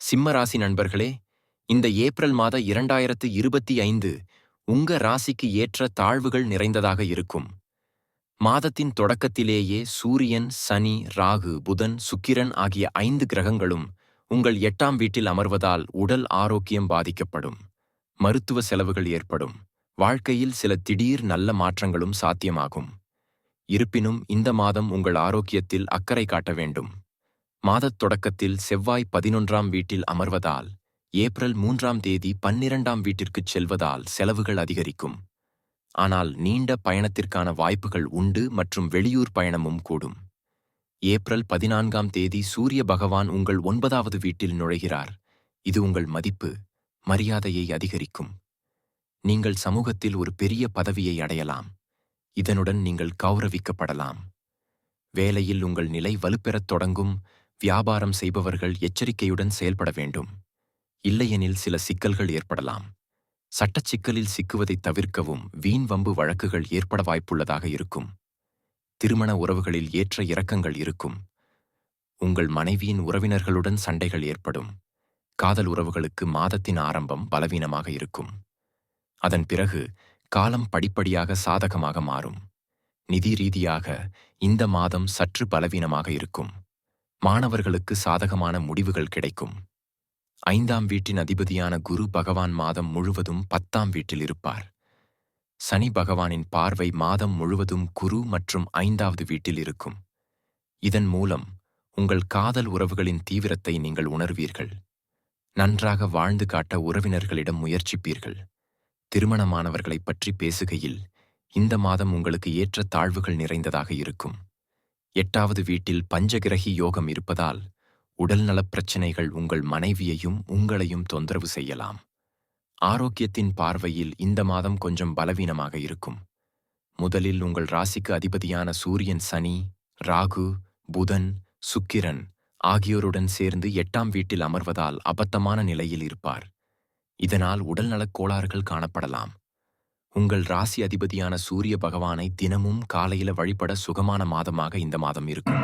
சிம்ம ராசி நண்பர்களே, இந்த ஏப்ரல் மாத 2025 உங்க ராசிக்கு ஏற்ற தாழ்வுகள் நிறைந்ததாக இருக்கும். மாதத்தின் தொடக்கத்திலேயே சூரியன், சனி, ராகு, புதன், சுக்கிரன் ஆகிய 5 கிரகங்களும் உங்கள் 8ஆம் வீட்டில் அமர்வதால் உடல் ஆரோக்கியம் பாதிக்கப்படும். மருத்துவ செலவுகள் ஏற்படும். வாழ்க்கையில் சில திடீர் நல்ல மாற்றங்களும் சாத்தியமாகும். இருப்பினும் இந்த மாதம் உங்கள் ஆரோக்கியத்தில் அக்கறை காட்ட வேண்டும். மாதத் தொடக்கத்தில் செவ்வாய் 11ஆம் வீட்டில் அமர்வதால், ஏப்ரல் 3ஆம் தேதி 12ஆம் வீட்டிற்குச் செல்வதால் செலவுகள் அதிகரிக்கும். ஆனால் நீண்ட பயணத்திற்கான வாய்ப்புகள் உண்டு மற்றும் வெளியூர் பயணமும் கூடும். ஏப்ரல் 14ஆம் தேதி சூரிய பகவான் உங்கள் 9வது வீட்டில் நுழைகிறார். இது உங்கள் மதிப்பு, மரியாதையை அதிகரிக்கும். நீங்கள் சமூகத்தில் ஒரு பெரிய பதவியை அடையலாம். இதனுடன் நீங்கள் கௌரவிக்கப்படலாம். வேலையில் உங்கள் நிலை வலுப்பெறத் தொடங்கும். வியாபாரம் செய்பவர்கள் எச்சரிக்கையுடன் செயல்பட வேண்டும். இல்லையெனில் சில சிக்கல்கள் ஏற்படலாம். சட்டச் சிக்கலில் சிக்குவதைத் தவிர்க்கவும். வீண் வம்பு வழக்குகள் ஏற்பட வாய்ப்புள்ளதாக இருக்கும். திருமண உறவுகளில் ஏற்ற இறக்கங்கள் இருக்கும். உங்கள் மனைவியின் உறவினர்களுடன் சண்டைகள் ஏற்படும். காதல் உறவுகளுக்கு மாதத்தின் ஆரம்பம் பலவீனமாக இருக்கும். அதன் பிறகு காலம் படிப்படியாக சாதகமாக மாறும். நிதி ரீதியாக இந்த மாதம் சற்று பலவீனமாக இருக்கும். மாணவர்களுக்கு சாதகமான முடிவுகள் கிடைக்கும். 5ஆம் வீட்டின் அதிபதியான குரு பகவான் மாதம் முழுவதும் 10ஆம் வீட்டில் இருப்பார். சனி பகவானின் பார்வை மாதம் முழுவதும் குரு மற்றும் 5வது வீட்டில் இருக்கும். இதன் மூலம் உங்கள் காதல் உறவுகளின் தீவிரத்தை நீங்கள் உணர்வீர்கள். நன்றாக வாழ்ந்து காட்ட உறவினர்களிடம் முயற்சிப்பீர்கள். திருமணமானவர்களைப் பற்றி பேசுகையில் இந்த மாதம் உங்களுக்கு ஏற்ற தாழ்வுகள் நிறைந்ததாக இருக்கும். 8வது வீட்டில் பஞ்சகிரகி யோகம் இருப்பதால் உடல்நலப் பிரச்சினைகள் உங்கள் மனைவியையும் உங்களையும் தொந்தரவு செய்யலாம். ஆரோக்கியத்தின் பார்வையில் இந்த மாதம் கொஞ்சம் பலவீனமாக இருக்கும். முதலில் உங்கள் ராசிக்கு அதிபதியான சூரியன் சனி, ராகு, புதன், சுக்கிரன் ஆகியோருடன் சேர்ந்து 8ஆம் வீட்டில் அமர்வதால் அபத்தமான நிலையில் இருப்பார். இதனால் உடல்நலக் கோளாறுகள் காணப்படலாம். உங்கள் ராசி அதிபதியான சூரிய பகவானை தினமும் காலையில வழிபட சுகமான மாதமாக இந்த மாதம் இருக்கும்.